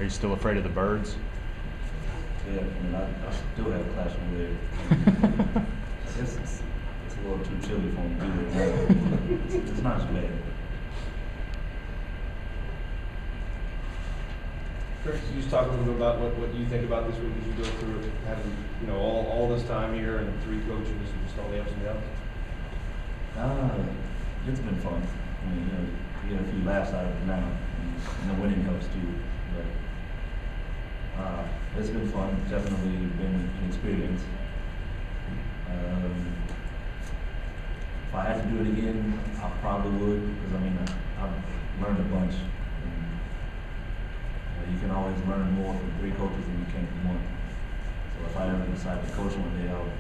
Are you still afraid of the birds? Yeah, I mean, I still have a classroom there. It's a little too chilly for me to do it now. It's not as bad. Chris, could you just talk a little bit about what you think about this week as you go through it, having all this time here and 3 coaches and just all the ups and downs? It's been fun. I mean, you get a few laughs out of it now, and the winning helps too. But it's been fun. Definitely been an experience. If I had to do it again, I probably would, because I mean, I've learned a bunch. You can always learn more from 3 coaches than you can from 1. So if I ever decide to coach one day, I'll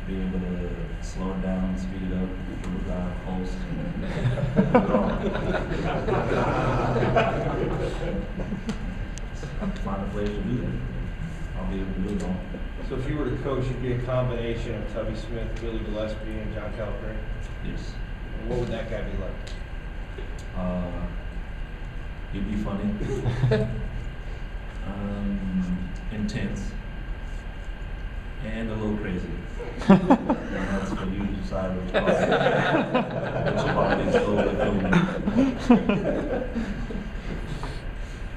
be able to slow it down, speed it up, dribble drive, post, find a place to do that. I'll be able to do it all. So if you were to coach, you'd be a combination of Tubby Smith, Billy Gillespie, and John Calipari? Yes. And what would that guy be like? He'd be funny. Intense. And a little crazy. And that's what you decide which part is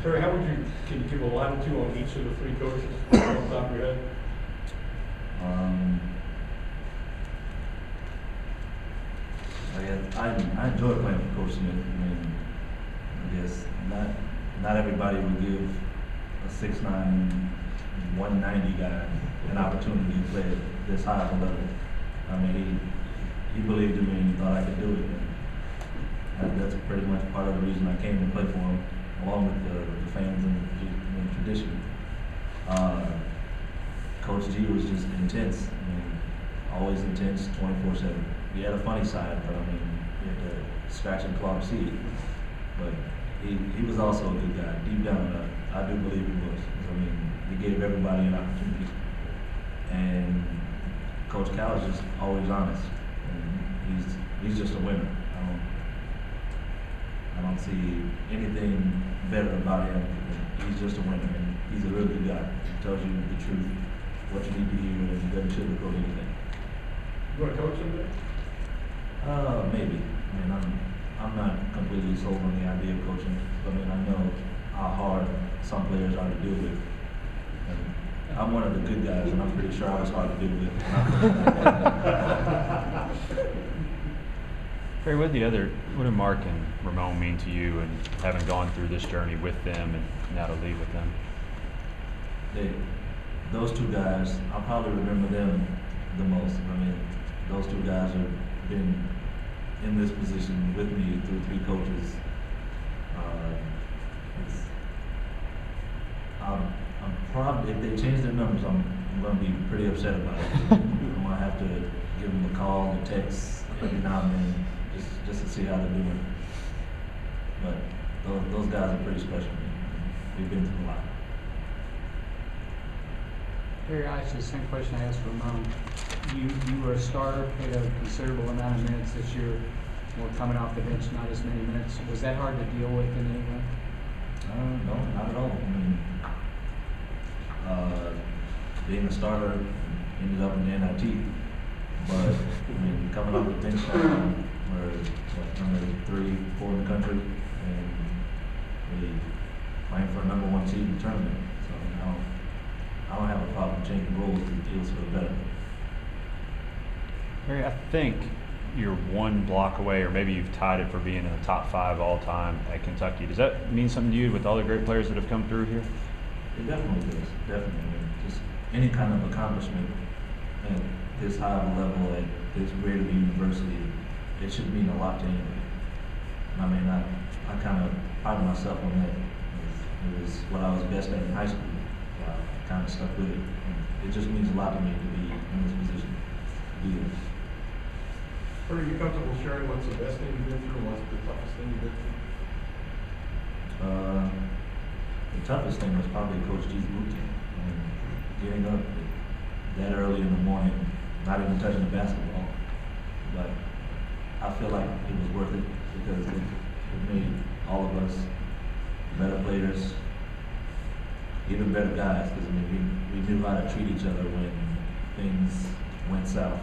Terry, can you give a latitude on each of the 3 coaches off the top of your head? I enjoy playing for Coach Smith. I mean, I guess not everybody would give a 6'9", 190 guy an opportunity to play at this high of a level. I mean, he believed in me and he thought I could do it. And that's pretty much part of the reason I came to play for him, along with the fans and the tradition. Coach G was just intense. I mean, always intense, 24/7. He had a funny side, but I mean, you had to scratch and claw to see it. But he was also a good guy. Deep down, I do believe he was. I mean, he gave everybody an opportunity. And Coach Cal is just always honest. And he's just a winner. I don't see anything better about him. He's just a winner, and he's a really good guy. He tells you the truth, what you need to hear, and he doesn't sugarcoat anything. You want to coach someday? Maybe. I mean, I'm not completely sold on the idea of coaching. I mean, I know how hard some players are to deal with. And I'm one of the good guys, and I'm pretty sure I was hard to deal with. Perry, what do Mark and Ramon mean to you, and having gone through this journey with them and now to leave with them? Those 2 guys, I'll probably remember them the most. I mean, those 2 guys have been in this position with me through 3 coaches. I'm probably, if they change their numbers, I'm going to be pretty upset about it. I'm going to have to give them a call, a text every now and then, just to see how they're doing. But those guys are pretty special. We've been through a lot. Perry, I asked the same question I asked Ramon. You were a starter, played a considerable amount of minutes this year. We're coming off the bench, not as many minutes. Was that hard to deal with in any way? No, not at all. I mean, being a starter ended up in the NIT. But I mean, coming off the bench now, we're number 3, 4 in the country, and we playing for a number 1 seed in the tournament. So I don't have a problem changing roles if it feels for the better. Perry, I think you're 1 block away, or maybe you've tied it for being in the top 5 all time at Kentucky. Does that mean something to you with all the great players that have come through here? It definitely does. Definitely. I mean, just any kind of accomplishment at this high of a level at this great of a university, it should mean a lot to anybody. And I mean, I kind of pride myself on that. It was what I was best at in high school. I kind of stuck with it. And it just means a lot to me to be in this position. To do this. Are you comfortable sharing what's the best thing you've been through and what's the toughest thing you've been through? The toughest thing was probably Coach G's boot camp. I mean, getting up that early in the morning, not even touching the basketball. But I feel like it was worth it because it made all of us better players, even better guys, because I mean, we knew how to treat each other when things went south.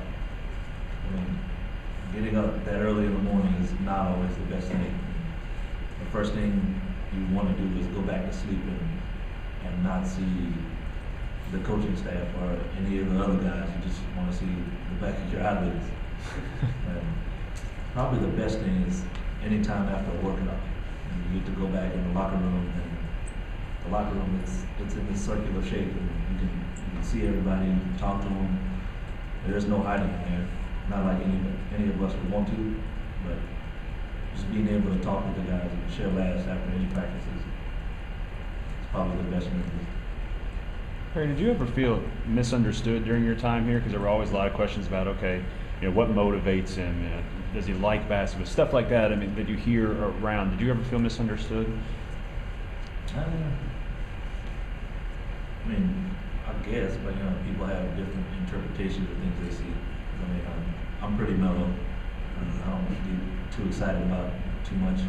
I mean, getting up that early in the morning is not always the best thing. The first thing you want to do is go back to sleep and not see the coaching staff or any of the other guys. You just want to see the back of your eyelids. And probably the best thing is anytime after a workout, and you get to go back in the locker room, and the locker room it's in this circular shape, and you can see everybody, you can talk to them. There's no hiding in there, not like any of us would want to, but just being able to talk with the guys and share laughs after any practices, it's probably the best memory. Perry, did you ever feel misunderstood during your time here? Because there were always a lot of questions about, okay, what motivates him? Does he like basketball? Stuff like that. I mean, that you hear around. Did you ever feel misunderstood? I mean, I guess, but people have different interpretations of things they see. I mean, I'm pretty mellow. I don't get too excited about too much.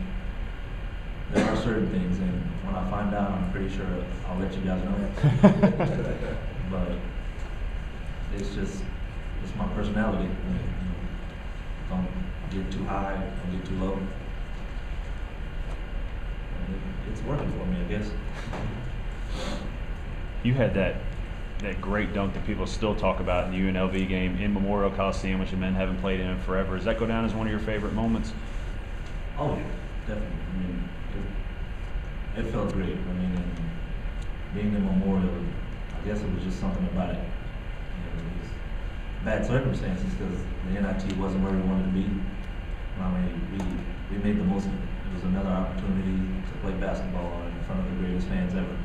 There are certain things, and when I find out, I'm pretty sure I'll let you guys know. But it's my personality. Don't get too high, don't get too low. It's working for me, I guess. You had that great dunk that people still talk about in the UNLV game in Memorial Coliseum, which the men haven't played in forever. Does that go down as one of your favorite moments? Oh yeah, definitely. I mean, it felt great. I mean, and being in Memorial, I guess it was just something about it. It was bad circumstances because the NIT wasn't where we wanted to be. I mean, we made the most of it. It was another opportunity to play basketball in front of the greatest fans ever.